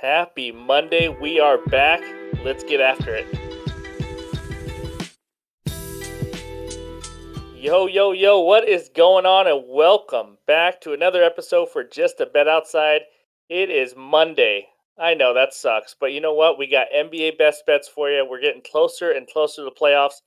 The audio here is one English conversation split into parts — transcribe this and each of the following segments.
Happy Monday. We are back. Let's get after it. Yo, yo, yo, what is going on? And welcome back to another episode for Just a Bet Outside. It is Monday. I know that sucks, but you know what? We got NBA best bets for you. We're getting closer and closer to the playoffs.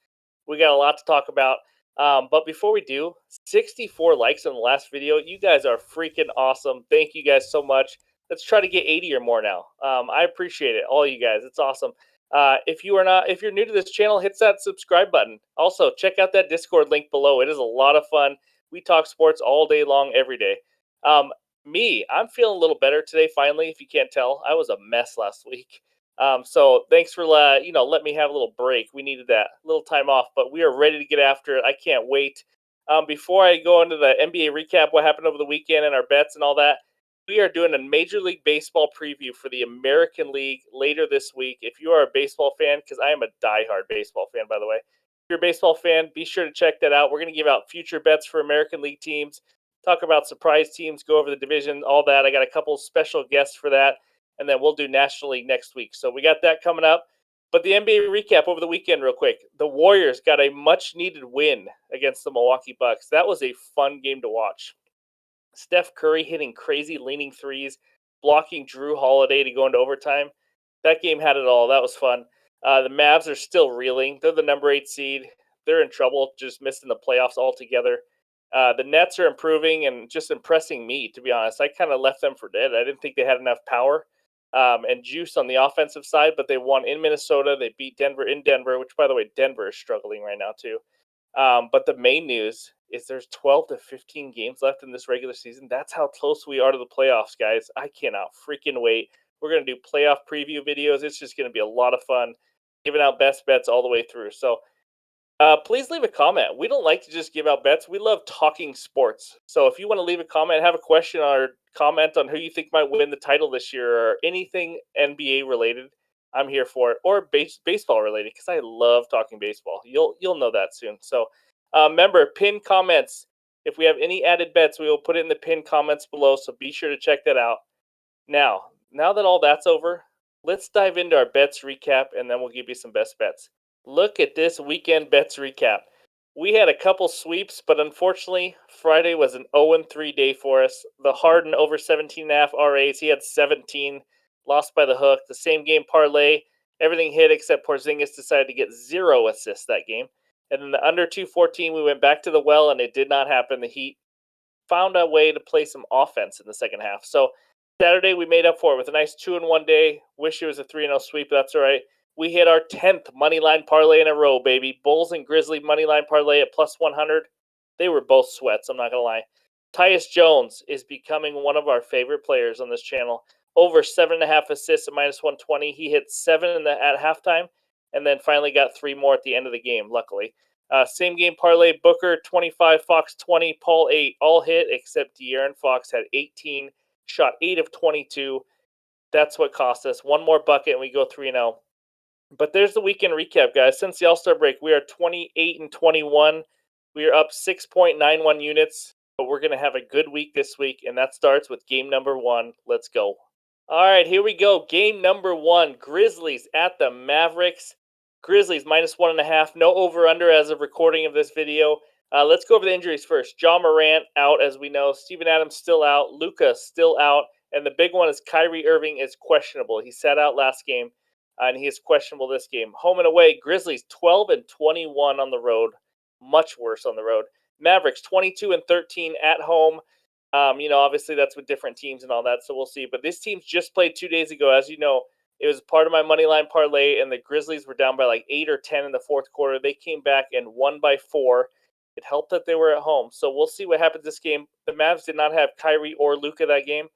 We got a lot to talk about. But before we do, 64 likes on the last video. You guys are freaking awesome. Thank you guys so much. Let's try to get 80 or more now. I appreciate it, all you guys. It's awesome. If you're new to this channel, hit that subscribe button. Also, check out that Discord link below. It is a lot of fun. We talk sports all day long, every day. Um, I'm feeling a little better today. Finally, if you can't tell, I was a mess last week. So thanks for letting me have a little break. We needed that little time off, but we are ready to get after it. I can't wait. Before I go into the NBA recap, what happened over the weekend and our bets and all that, we are doing a Major League Baseball preview for the American League later this week. If you are a baseball fan, because I am a diehard baseball fan, by the way, if you're a baseball fan, be sure to check that out. We're going to give out future bets for American League teams, talk about surprise teams, go over the division, all that. I got a couple special guests for that, and then we'll do National League next week. So we got that coming up. But the NBA recap over the weekend, real quick. The Warriors got a much-needed win against the Milwaukee Bucks. That was a fun game to watch. Steph Curry hitting crazy leaning threes, blocking Drew Holiday to go into overtime. That game had it all. That was fun. The Mavs are still reeling. They're the number 8 seed. They're in trouble, just missing the playoffs altogether. The Nets are improving and just impressing me, to be honest. I kind of left them for dead. I didn't think they had enough power and juice on the offensive side, but they won in Minnesota. They beat Denver in Denver, which, by the way, Denver is struggling right now, too. But the main news is there's 12 to 15 games left in this regular season. That's how close we are to the playoffs, guys. I cannot freaking wait. We're going to do playoff preview videos. It's just going to be a lot of fun giving out best bets all the way through. So please leave a comment. We don't like to just give out bets. We love talking sports. So if you want to leave a comment, have a question or comment on who you think might win the title this year or anything NBA related, I'm here for it. Or baseball related, because I love talking baseball. You'll know that soon. So remember, pin comments. If we have any added bets, we will put it in the pin comments below. So be sure to check that out. Now that all that's over, let's dive into our bets recap, and then we'll give you some best bets. Look at this weekend bets recap. We had a couple sweeps, but unfortunately, Friday was an 0-3 day for us. The Harden over 17.5 RAs, he had 17, lost by the hook. The same game parlay, everything hit except Porzingis decided to get 0 assists that game. And then the under 214, we went back to the well, and it did not happen. The Heat found a way to play some offense in the second half. So Saturday, we made up for it with a nice 2-1 day. Wish it was a 3-0 sweep. That's all right. We hit our 10th moneyline parlay in a row, baby. Bulls and Grizzly moneyline parlay at plus 100. They were both sweats, I'm not going to lie. Tyus Jones is becoming one of our favorite players on this channel. Over 7.5 assists at minus 120. He hit 7 at halftime and then finally got 3 more at the end of the game, luckily. Same game parlay, Booker 25, Fox 20, Paul 8. All hit except De'Aaron Fox had 18, shot 8 of 22. That's what cost us. One more bucket and we go 3-0. But there's the weekend recap, guys. Since the All-Star break, we are 28-21. We are up 6.91 units, but we're going to have a good week this week, and that starts with game number 1. Let's go. All right, here we go. Game number 1, Grizzlies at the Mavericks. Grizzlies minus 1.5. No over-under as of recording of this video. Let's go over the injuries first. Ja Morant out, as we know. Steven Adams still out. Luka still out. And the big one is Kyrie Irving is questionable. He sat out last game. And he is questionable this game. Home and away, Grizzlies 12-21 on the road, much worse on the road. Mavericks 22-13 at home. Obviously that's with different teams and all that, so we'll see. But this team's just played 2 days ago, as you know. It was part of my money line parlay, and the Grizzlies were down by like 8 or 10 in the fourth quarter. They came back and won by 4. It helped that they were at home, so we'll see what happens this game. The Mavs did not have Kyrie or Luka that game,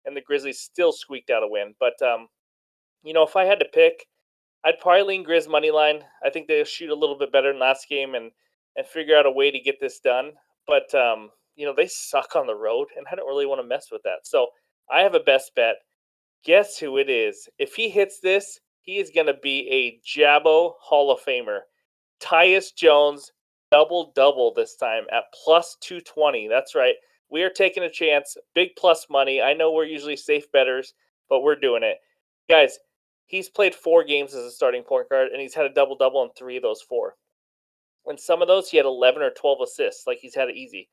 and the Grizzlies still squeaked out a win. But if I had to pick, I'd probably lean Grizz money line. I think they'll shoot a little bit better than last game and figure out a way to get this done. But they suck on the road, and I don't really want to mess with that. So I have a best bet. Guess who it is? If he hits this, he is going to be a Jabbo Hall of Famer. Tyus Jones, double this time at plus 220. That's right. We are taking a chance. Big plus money. I know we're usually safe bettors, but we're doing it. Guys, he's played 4 games as a starting point guard, and he's had a double double in 3 of those 4. And some of those, he had 11 or 12 assists. Like he's had it easy.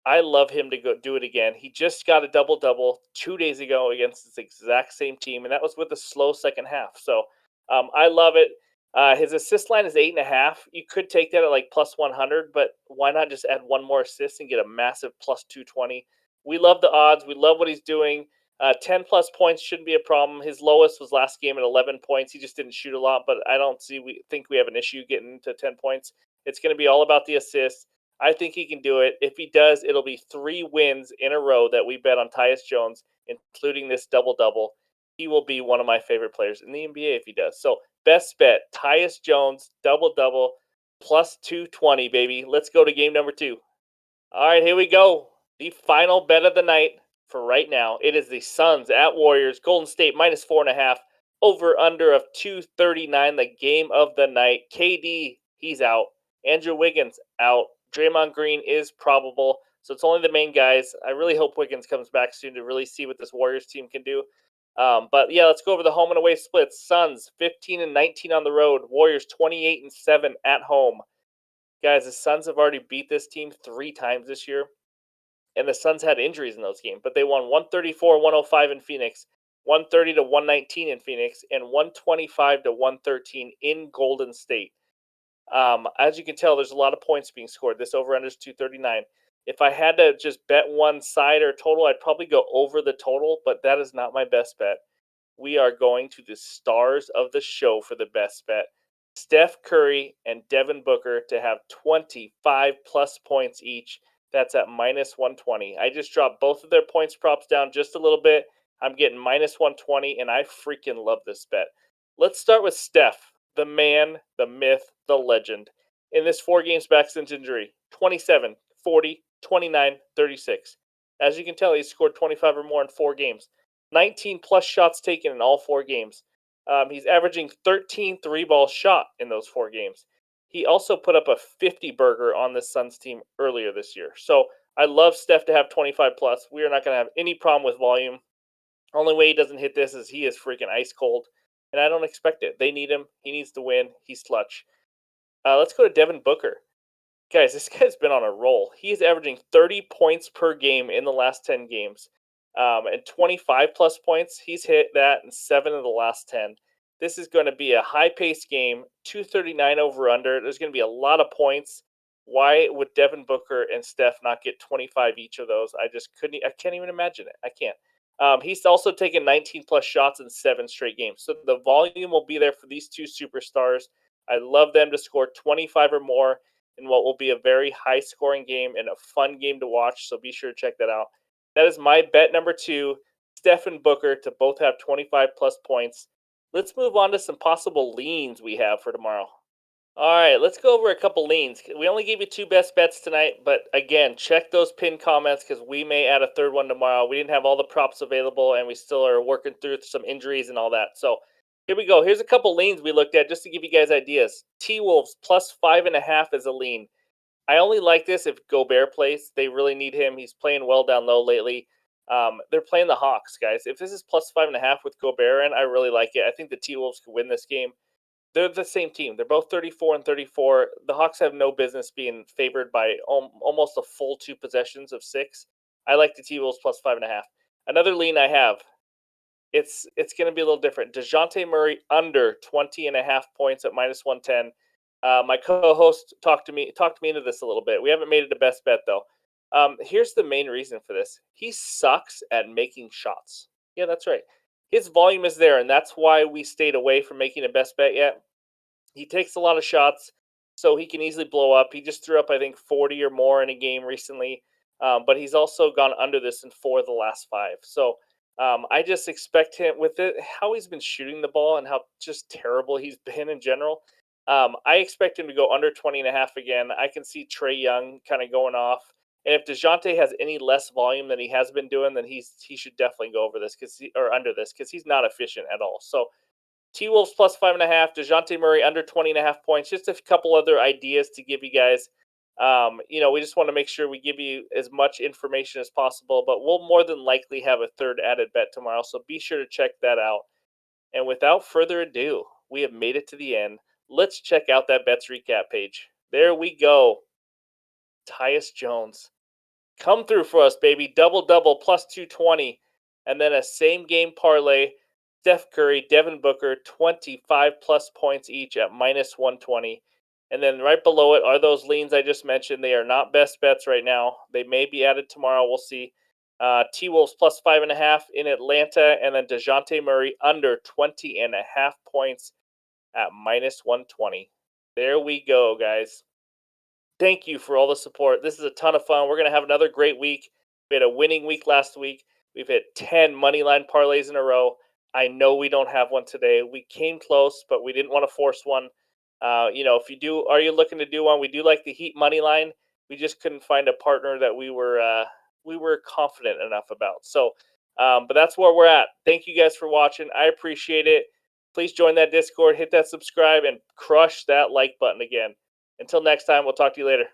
I love him to go do it again. He just got a double double 2 days ago against this exact same team, and that was with a slow second half. So I love it. His assist line is 8.5. You could take that at like plus 100, but why not just add one more assist and get a massive plus 220? We love the odds. We love what he's doing. 10 plus points shouldn't be a problem. His lowest was last game at 11 points. He just didn't shoot a lot, but I don't see. We think we have an issue getting to 10 points. It's going to be all about the assists. I think he can do it. If he does, it'll be 3 wins in a row that we bet on Tyus Jones, including this double double. He will be one of my favorite players in the NBA if he does. So, best bet Tyus Jones, double double, plus 220, baby. Let's go to game number 2. All right, here we go. The final bet of the night for right now. It is the Suns at Warriors. Golden State minus 4.5. Over under of 239. The game of the night. KD, he's out. Andrew Wiggins out. Draymond Green is probable. So it's only the main guys. I really hope Wiggins comes back soon to really see what this Warriors team can do. But yeah, let's go over the home and away splits. Suns 15 and 19 on the road. Warriors 28 and 7 at home. Guys, the Suns have already beat this team 3 times this year, and the Suns had injuries in those games, but they won 134-105 in Phoenix, 130-119 in Phoenix, and 125-113 in Golden State. As you can tell, there's a lot of points being scored. This over-under is 239. If I had to just bet one side or total, I'd probably go over the total, but that is not my best bet. We are going to the stars of the show for the best bet. Steph Curry and Devin Booker to have 25 plus points each. That's at minus 120. I just dropped both of their points props down just a little bit. I'm getting minus 120, and I freaking love this bet. Let's start with Steph, the man, the myth, the legend. In this 4 games back since injury, 27, 40, 29, 36. As you can tell, he's scored 25 or more in 4 games. 19 plus shots taken in all 4 games. He's averaging 13 three-ball shot in those 4 games. He also put up a 50 burger on this Suns team earlier this year. So I love Steph to have 25 plus. We are not going to have any problem with volume. Only way he doesn't hit this is he is freaking ice cold, and I don't expect it. They need him. He needs to win. He's clutch. Let's go to Devin Booker. Guys, this guy's been on a roll. He is averaging 30 points per game in the last 10 games. And 25 plus points. He's hit that in 7 of the last 10. This is going to be a high paced game, 239 over under. There's going to be a lot of points. Why would Devin Booker and Steph not get 25 each of those? I can't even imagine it. I can't. He's also taken 19 plus shots in 7 straight games. So the volume will be there for these 2 superstars. I love them to score 25 or more in what will be a very high scoring game and a fun game to watch. So be sure to check that out. That is my bet number 2. Steph and Booker to both have 25 plus points. Let's move on to some possible leans we have for tomorrow. All right, let's go over a couple leans. We only gave you 2 best bets tonight, but again, check those pinned comments because we may add a third one tomorrow. We didn't have all the props available, and we still are working through some injuries and all that. So here we go. Here's a couple leans we looked at just to give you guys ideas. T Wolves plus 5.5 is a lean. I only like this if Gobert plays. They really need him. He's playing well down low lately. They're playing the Hawks, guys. If this is plus 5.5 with Gobert in, I really like it. I think the T Wolves could win this game. They're the same team. They're both 34 and 34. The Hawks have no business being favored by almost a full 2 possessions of 6. I like the T Wolves plus 5.5. Another lean I have. It's going to be a little different. DeJounte Murray under 20.5 points at minus 110. My co-host talked me into this a little bit. We haven't made it a best bet though. Here's the main reason for this. He sucks at making shots. Yeah, that's right. His volume is there, and that's why we stayed away from making a best bet yet. He takes a lot of shots, so he can easily blow up. He just threw up, I think, 40 or more in a game recently, but he's also gone under this in 4 of the last 5. So I just expect him with it, how he's been shooting the ball and how just terrible he's been in general. I expect him to go under 20.5 again. I can see Trae Young kind of going off. And if DeJounte has any less volume than he has been doing, then he should definitely go over this or under this because he's not efficient at all. So T Wolves plus 5.5, DeJounte Murray under 20.5 points. Just a couple other ideas to give you guys. We just want to make sure we give you as much information as possible, but we'll more than likely have a third added bet tomorrow. So be sure to check that out. And without further ado, we have made it to the end. Let's check out that bets recap page. There we go. Tyus Jones. Come through for us, baby. Double double plus 220. And then a same game parlay. Steph Curry, Devin Booker, 25 plus points each at minus 120. And then right below it are those leans I just mentioned. They are not best bets right now. They may be added tomorrow. We'll see. T Wolves plus 5.5 in Atlanta. And then DeJounte Murray under 20.5 points at minus 120. There we go, guys. Thank you for all the support. This is a ton of fun. We're going to have another great week. We had a winning week last week. We've hit 10 money line parlays in a row. I know we don't have one today. We came close, but we didn't want to force one. If you do, are you looking to do one? We do like the Heat money line. We just couldn't find a partner that we were confident enough about. So, but that's where we're at. Thank you guys for watching. I appreciate it. Please join that Discord, hit that subscribe, and crush that like button again. Until next time, we'll talk to you later.